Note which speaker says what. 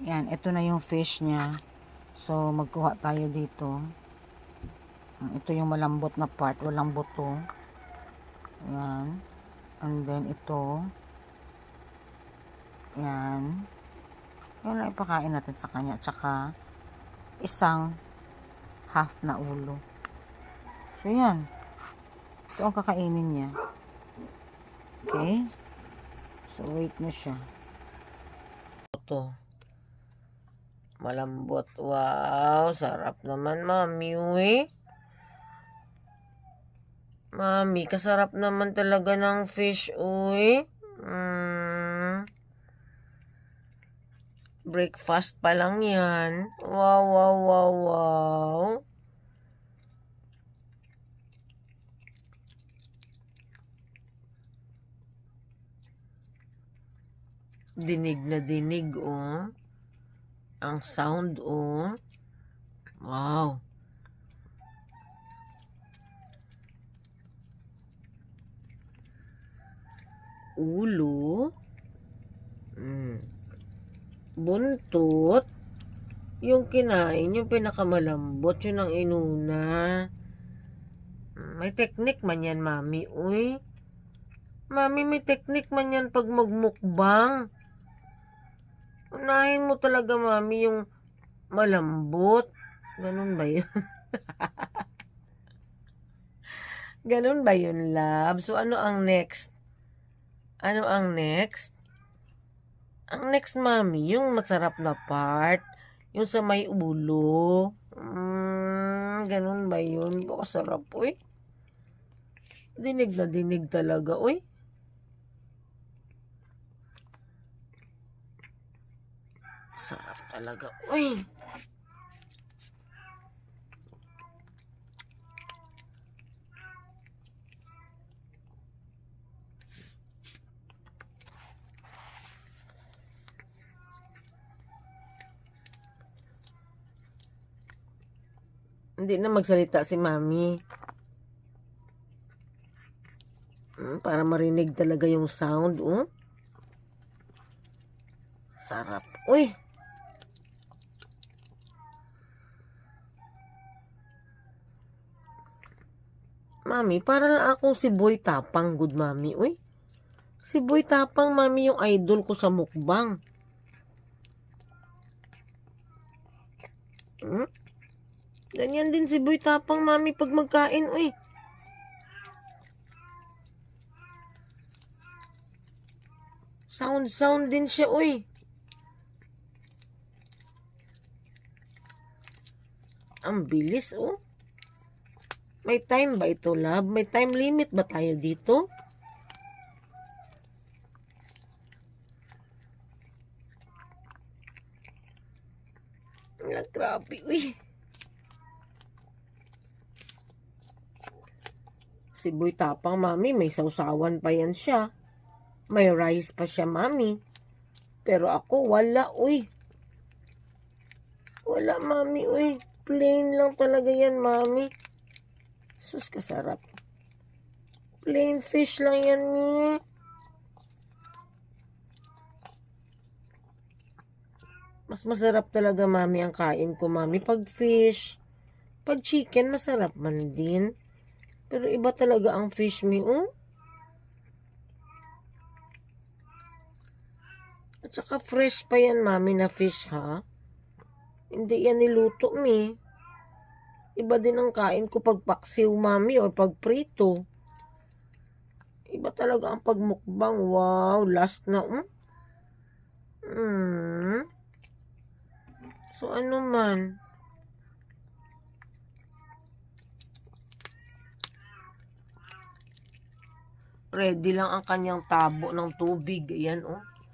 Speaker 1: Yan, ito na yung fish niya. So, magkuha tayo dito. Ito yung malambot na part, walang buto. Yan. And then, ito. Yan. Yan lang ipakain natin sa kanya. Tsaka, isang half na ulo. So, yan. Ito ang kakainin niya. Okay? So, wait mo siya. Ito. Malambot. Wow, sarap naman, mami. Uy. Mami, kasarap naman talaga ng fish. Uy. Breakfast pa lang yan. Wow, wow, wow, wow. Dinig na dinig, oh. Ang sound, oh. Wow. Ulo. Buntot. Yung kinain, yung pinakamalambot, yun ang inuna. May technique man yan, mami. Uy. Mami, may technique man yan pag magmukbang. Unahin mo talaga, mami, yung malambot. Ganun ba yun? Ganun ba yun, love? So, ano ang next? Ano ang next? Ang next, mami, yung masarap na part. Yung sa may ulo. Ganun ba yun? Baka sarap, uy. Dinig na dinig talaga, uy. Sarap talaga, uy. Hindi na magsalita si mami. Para marinig talaga yung sound, oh. Sarap. Uy! Mami, para lang akong si Boy Tapang, good mami. Uy! Si Boy Tapang, mami, yung idol ko sa mukbang. Ganyan din si Boy Tapang, mami, pag magkain, uy. Sound din siya, uy. Ang bilis, oh. May time ba ito, love? May time limit ba tayo dito? Grabe, uy. Si Boy Tapang, mami, may sausawan pa yan siya. May rice pa siya, mami. Pero ako, wala, uy. Wala, mami, uy. Plain lang talaga yan, mami. Sus, kasarap. Plain fish lang yan, ni. Mas masarap talaga, mami, ang kain ko, mami. Pag fish, pag chicken, masarap man din. Pero iba talaga ang fish me, oh. At saka fresh pa yan, mami, na fish, ha? Hindi yan niluto, me. Iba din ang kain ko pag paksiw, mami, or pag prito. Iba talaga ang pagmukbang. Wow, last na, So, ano man? Ready lang ang kanyang tabo ng tubig. Ayan, oh.